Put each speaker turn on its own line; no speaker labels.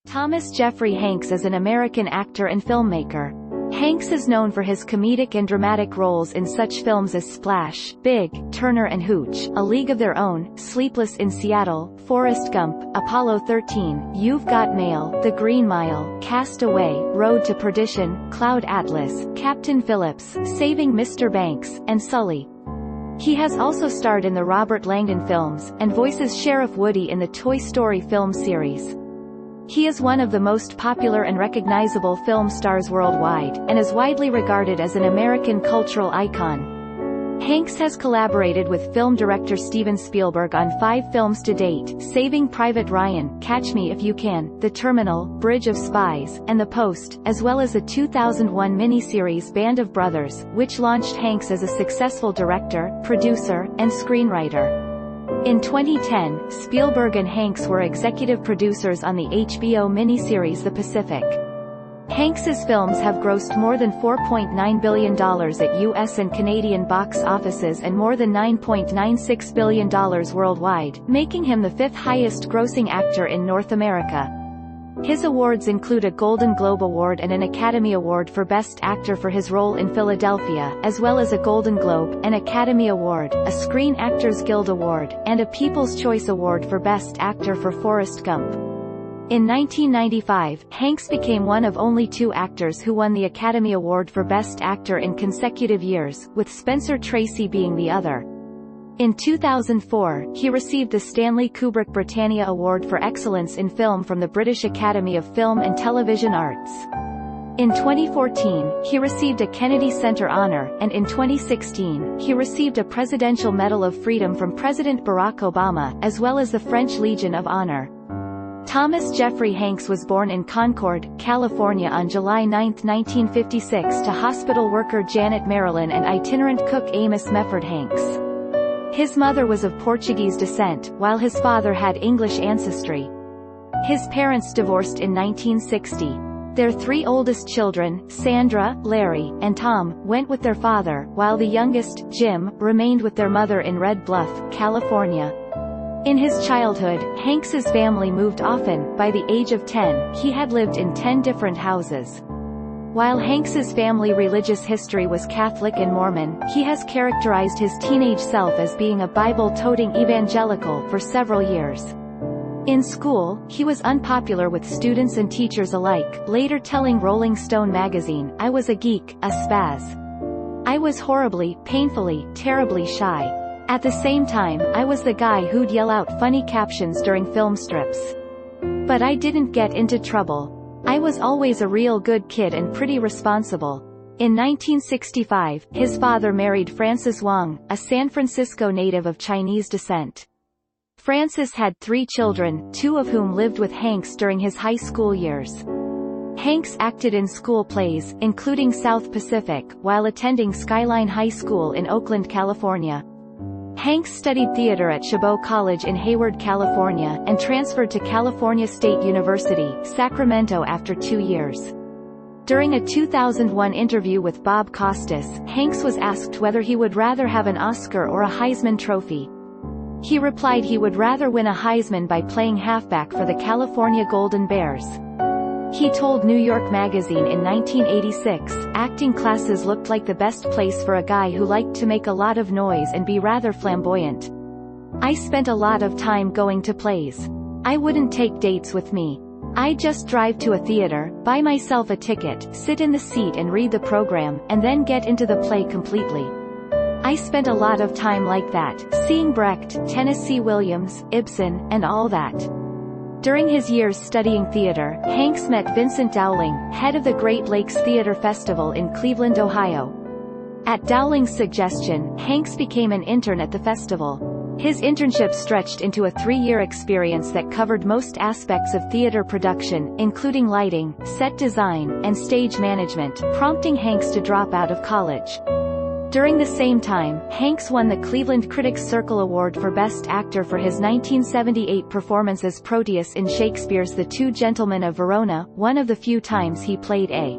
Thomas Jeffrey Hanks is an American actor and filmmaker. Hanks is known for his comedic and dramatic roles in such films as Splash, Big, Turner and Hooch, A League of Their Own, Sleepless in Seattle, Forrest Gump, Apollo 13, You've Got Mail, The Green Mile, Cast Away, Road to Perdition, Cloud Atlas, Captain Phillips, Saving Mr. Banks, and Sully. He has also starred in the Robert Langdon films, and voices Sheriff Woody in the Toy Story film series. He is one of the most popular and recognizable film stars worldwide, and is widely regarded as an American cultural icon. Hanks has collaborated with film director Steven Spielberg on 5 films to date: Saving Private Ryan, Catch Me If You Can, The Terminal, Bridge of Spies, and The Post, as well as the 2001 miniseries Band of Brothers, which launched Hanks as a successful director, producer, and screenwriter. In 2010, Spielberg and Hanks were executive producers on the HBO miniseries The Pacific. Hanks's films have grossed more than $4.9 billion at US and Canadian box offices and more than $9.96 billion worldwide, making him the 5th highest-grossing actor in North America. His awards include a Golden Globe Award and an Academy Award for Best Actor for his role in Philadelphia, as well as a Golden Globe, an Academy Award, a Screen Actors Guild Award, and a People's Choice Award for Best Actor for Forrest Gump. In 1995, Hanks became one of only 2 actors who won the Academy Award for Best Actor in consecutive years, with Spencer Tracy being the other. In 2004, he received the Stanley Kubrick Britannia Award for Excellence in Film from the British Academy of Film and Television Arts. In 2014, he received a Kennedy Center Honor, and in 2016, he received a Presidential Medal of Freedom from President Barack Obama, as well as the French Legion of Honor. Thomas Jeffrey Hanks was born in Concord, California on July 9, 1956 to hospital worker Janet Marilyn and itinerant cook Amos Mefford Hanks. His mother was of Portuguese descent, while his father had English ancestry. His parents divorced in 1960. Their 3 oldest children, Sandra, Larry, and Tom, went with their father, while the youngest, Jim, remained with their mother in Red Bluff, California. In his childhood, Hanks's family moved often. By the age of 10, he had lived in 10 different houses. While Hanks's family religious history was Catholic and Mormon, he has characterized his teenage self as being a Bible-toting evangelical for several years. In school, he was unpopular with students and teachers alike, later telling Rolling Stone magazine, "I was a geek, a spaz. I was horribly, painfully, terribly shy. At the same time, I was the guy who'd yell out funny captions during film strips. But I didn't get into trouble. I was always a real good kid and pretty responsible." In 1965, his father married Frances Wong, a San Francisco native of Chinese descent. Frances had 3 children, 2 of whom lived with Hanks during his high school years. Hanks acted in school plays, including South Pacific, while attending Skyline High School in Oakland, California. Hanks studied theater at Chabot College in Hayward, California, and transferred to California State University, Sacramento after 2 years. During a 2001 interview with Bob Costas, Hanks was asked whether he would rather have an Oscar or a Heisman Trophy. He replied he would rather win a Heisman by playing halfback for the California Golden Bears. He told New York Magazine in 1986, "Acting classes looked like the best place for a guy who liked to make a lot of noise and be rather flamboyant. I spent a lot of time going to plays. I wouldn't take dates with me. I'd just drive to a theater, buy myself a ticket, sit in the seat and read the program, and then get into the play completely. I spent a lot of time like that, seeing Brecht, Tennessee Williams, Ibsen, and all that." During his years studying theater, Hanks met Vincent Dowling, head of the Great Lakes Theater Festival in Cleveland, Ohio. At Dowling's suggestion, Hanks became an intern at the festival. His internship stretched into a 3-year experience that covered most aspects of theater production, including lighting, set design, and stage management, prompting Hanks to drop out of college. During the same time, Hanks won the Cleveland Critics Circle Award for Best Actor for his 1978 performance as Proteus in Shakespeare's The Two Gentlemen of Verona, one of the few times he played a